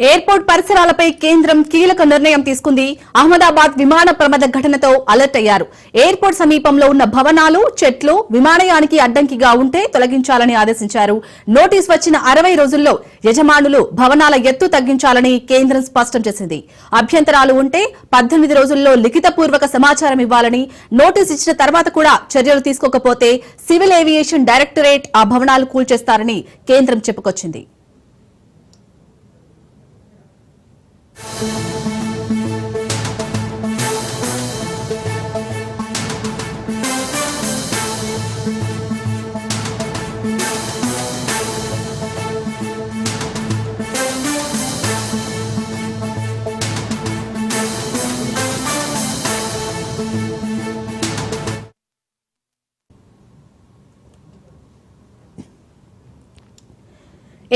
Airport పరిసరాలపై కేంద్రం కీలక నిర్ణయం తీసుకుంది. అహ్మదాబాద్ విమాన ప్రమాద ఘటనతో అలర్ట్ అయ్యారు. ఎయిర్పోర్ట్ సమీపంలో ఉన్న భవనాలు, చెట్లు విమానయానికి అడ్డంకిగా ఉంటే తొలగించాలని ఆదేశించారు. నోటీస్ వచ్చిన 60 రోజుల్లో యజమానులు భవనాల ఎత్తు తగ్గించాలని కేంద్రం స్పష్టం చేసింది. అభ్యంతరాలు ఉంటే 18 రోజుల్లో లిఖితపూర్వక సమాచారం ఇవ్వాలని, నోటీస్ ఇచ్చిన తర్వాత కూడా చర్యలు తీసుకోకపోతే సివిల్ ఏవియేషన్ డైరెక్టరేట్ ఆ భవనాలు కూల్చేస్తారని కేంద్రం చెప్పుకొచ్చింది.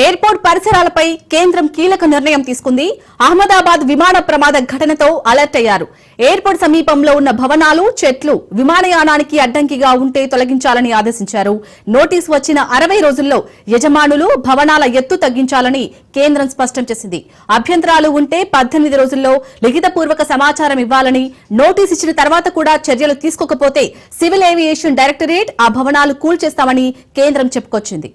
ఎయిర్పోర్ట్ పరిసరాలపై కేంద్రం కీలక నిర్ణయం తీసుకుంది. అహ్మదాబాద్ విమాన ప్రమాద ఘటనతో అలర్ట్ అయ్యారు. ఎయిర్పోర్ట్ సమీపంలో ఉన్న భవనాలు, చెట్లు విమానయానానికి అడ్డంకిగా ఉంటే తొలగించాలని ఆదేశించారు. నోటీసు వచ్చిన 60 రోజుల్లో యజమానులు భవనాల ఎత్తు తగ్గించాలని కేంద్రం స్పష్టం చేసింది. అభ్యంతరాలు ఉంటే 18 రోజుల్లో లిఖితపూర్వక సమాచారం ఇవ్వాలని, నోటీసు ఇచ్చిన తర్వాత కూడా చర్యలు తీసుకోకపోతే సివిల్ ఏవియేషన్ డైరెక్టరేట్ ఆ భవనాలు కూల్చేస్తామని కేంద్రం చెప్పుకొచ్చింది.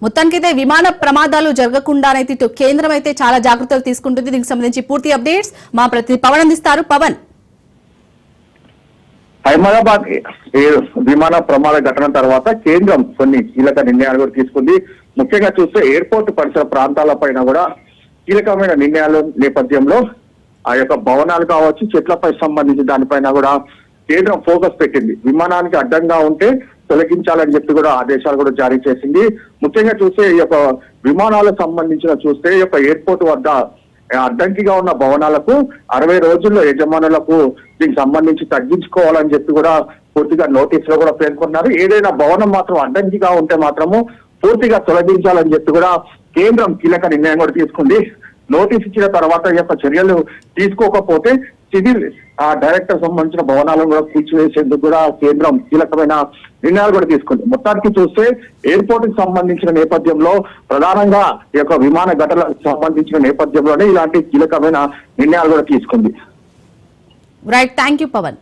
మొత్తానికైతే విమాన ప్రమాదాలు జరగకుండానైతే కేంద్రం అయితే చాలా జాగ్రత్తలు తీసుకుంటుంది. దీనికి సంబంధించి పూర్తి అప్డేట్స్ మా ప్రతినిధి పవన్ అందిస్తారు. పవన్, అహ్మదాబాద్ విమాన ప్రమాద ఘటన తర్వాత కేంద్రం కొన్ని కీలక నిర్ణయాలు కూడా తీసుకుంది. ముఖ్యంగా చూస్తే ఎయిర్పోర్ట్ పరిసర ప్రాంతాలపైన కూడా కీలకమైన నిర్ణయాల నేపథ్యంలో ఆ యొక్క భవనాలు కావచ్చు, చెట్లపై సంబంధించి దానిపైన కూడా కేంద్రం ఫోకస్ పెట్టింది. విమానానికి అడ్డంగా ఉంటే తొలగించాలని చెప్పి కూడా ఆదేశాలు కూడా జారీ చేసింది. ముఖ్యంగా చూస్తే ఈ యొక్క విమానాలకు సంబంధించిన చూస్తే ఈ యొక్క ఎయిర్పోర్ట్ వద్ద అడ్డంకిగా ఉన్న భవనాలకు 60 రోజుల్లో యజమానులకు దీనికి సంబంధించి తగ్గించుకోవాలని చెప్పి కూడా పూర్తిగా నోటీసులో కూడా పేర్కొన్నారు. ఏదైనా భవనం మాత్రం అడ్డంకిగా ఉంటే మాత్రము పూర్తిగా తొలగించాలని చెప్పి కూడా కేంద్రం కీలక నిర్ణయం కూడా తీసుకుంది. నోటీస్ ఇచ్చిన తర్వాత ఈ యొక్క చర్యలు తీసుకోకపోతే సివిల్ డైరెక్టర్ సంబంధించిన భవనాలను కూడా కూల్చివేసేందుకు కూడా కేంద్రం కీలకమైన నిర్ణయాలు కూడా తీసుకుంది. మొత్తానికి చూస్తే ఎయిర్పోర్ట్ కి సంబంధించిన నేపథ్యంలో ప్రధానంగా ఈ యొక్క విమాన ఘటనలకు సంబంధించిన నేపథ్యంలోనే ఇలాంటి కీలకమైన నిర్ణయాలు కూడా తీసుకుంది. Right, thank you Pawan.